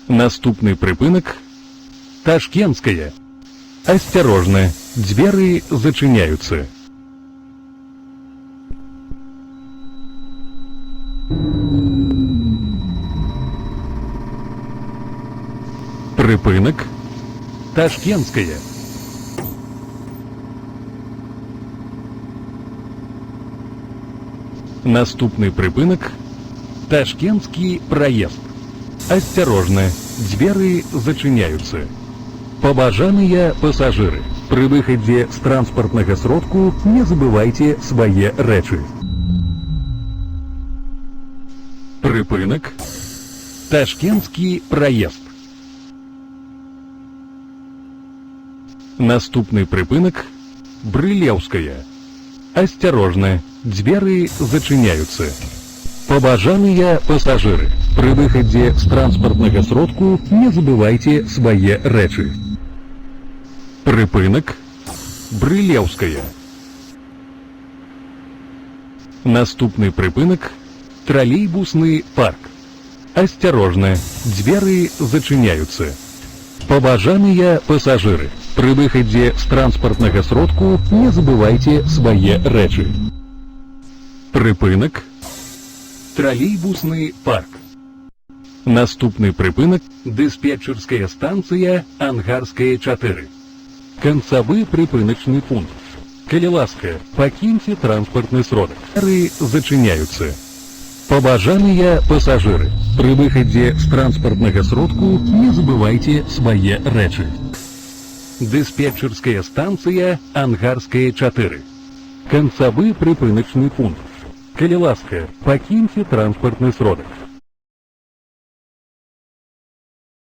Наступны прыпынак Ташкентская. Осторожно, двери зачиняются. Прыпынак Ташкентская. Наступны прыпынак Ташкентский проезд. Осторожно, двери зачиняются. Пабажаныя пассажиры, при выходе с транспортного сродку не забывайте свои рэчы. Прыпынак Ташкентский проезд. Наступны прыпынак Брылеўская. Осторожно, двери зачиняются. Пабажаныя пассажиры, при выходе с транспортного сродку не забывайте свои рэчы. Прыпынак Брылеўская. Наступны прыпынак Троллейбусный парк. Осторожно, двери зачиняются. Пабажаныя пассажиры, при выходе с транспортного сродку не забывайте свои рэчы. Прыпынак Троллейбусный парк. Наступны прыпынак Диспетчерская станция Ангарская 4. Концевы прыпыначный пункт. Калі ласка, покиньте транспортный сродок. Двери зачиняются. Пабажаныя пассажиры, при выходе с транспортного сродку не забывайте свои рэчы. Диспетчерская станция Ангарская 4. Концевы прыпыначный пункт. Калі ласка, покиньте транспортный сродок.